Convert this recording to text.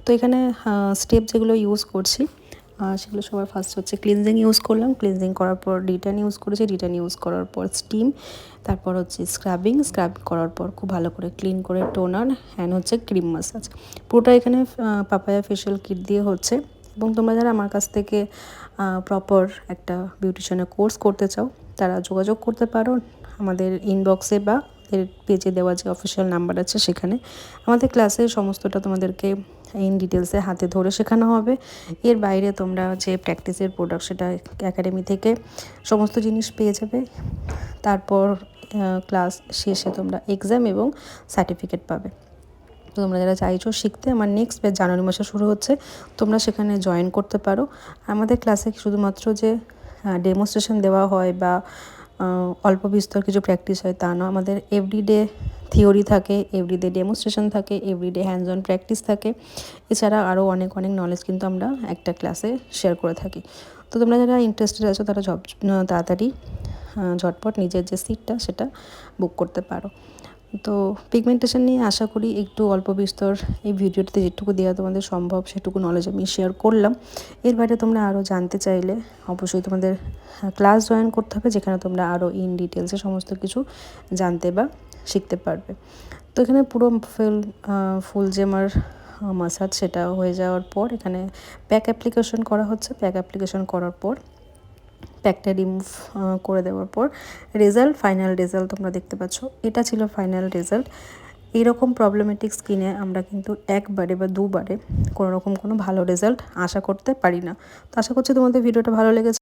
তো এখানে স্টেপ যেগুলো ইউজ করছি সেগুলো সবার ফার্স্ট হচ্ছে ক্লিনজিং ইউজ করলাম, ক্লিনজিং করার পর ডিটান ইউজ করেছি, ডিটান ইউজ করার পর স্টিম, তারপর হচ্ছে স্ক্রাবিং করার পর খুব ভালো করে ক্লিন করে টোনার অ্যান্ড হচ্ছে ক্রিম মাসাজ। পুরোটা এখানে পাপায়া ফেশিয়াল কিট দিয়ে হচ্ছে। এবং তোমরা যারা আমার কাছ থেকে প্রপার একটা বিউটিশিয়ানের কোর্স করতে চাও তারা যোগাযোগ করতে পারো আমাদের ইনবক্সে বা এর পেজে দেওয়া যে অফিসিয়াল নাম্বার আছে সেখানে। আমাদের ক্লাসে সমস্তটা তোমাদেরকে ইন ডিটেলসে হাতে ধরে শেখানো হবে। এর বাইরে তোমরা যে প্র্যাকটিসের প্রোডাক্ট সেটা একাডেমি থেকে সমস্ত জিনিস পেয়ে যাবে। তারপর ক্লাস শেষে তোমরা এক্সাম এবং সার্টিফিকেট পাবে। তো তোমরা যারা চাইছো শিখতে, আমার নেক্সট ব্যাচ জানুয়ারি মাসে শুরু হচ্ছে, তোমরা সেখানে জয়েন করতে পারো। আমাদের ক্লাসে শুধুমাত্র যে ডেমনস্ট্রেশন দেওয়া হয় বা অল্প বিস্তর কিছু প্র্যাকটিস হয় তা না, আমাদের এভরিডে থিওরি থাকে, এভরিডে ডেমনস্ট্রেশন থাকে, এভরিডে হ্যান্ডস অন প্র্যাকটিস থাকে। এছাড়া আরও অনেক নলেজ কিন্তু আমরা একটা ক্লাসে শেয়ার করে থাকি। তো তোমরা যারা ইন্টারেস্টেড আছো তারা তাড়াতাড়ি ঝটপট নিজের যে সিটটা সেটা বুক করতে পারো। তো পিগমেন্টেশন নিয়ে আশা করি একটু অল্প বিস্তর এই ভিডিওটিতে যেটুকু দেওয়া তোমাদের সম্ভব সেটুকু নলেজ আমি শেয়ার করলাম। এর বাইরে তোমরা আরও জানতে চাইলে অবশ্যই তোমাদের ক্লাস জয়েন করতে হবে, যেখানে তোমরা আরও ইন ডিটেলসে সমস্ত কিছু জানতে বা শিখতে পারবে। তো এখানে পুরো ফুল যে আমার মাসাজ সেটা হয়ে যাওয়ার পর এখানে প্যাক অ্যাপ্লিকেশন করা হচ্ছে। প্যাক অ্যাপ্লিকেশন করার পর প্যাকটা রিমুভ করে দেওয়ার পর ফাইনাল রেজাল্ট তোমরা দেখতে পাচ্ছ। এটা ছিল ফাইনাল রেজাল্ট। এইরকম প্রবলেমেটিক স্কিনে আমরা কিন্তু একবারে বা দুবারে কোনো ভালো রেজাল্ট আশা করতে পারি না। তো আশা করছি তোমাদের ভিডিওটা ভালো লেগেছে।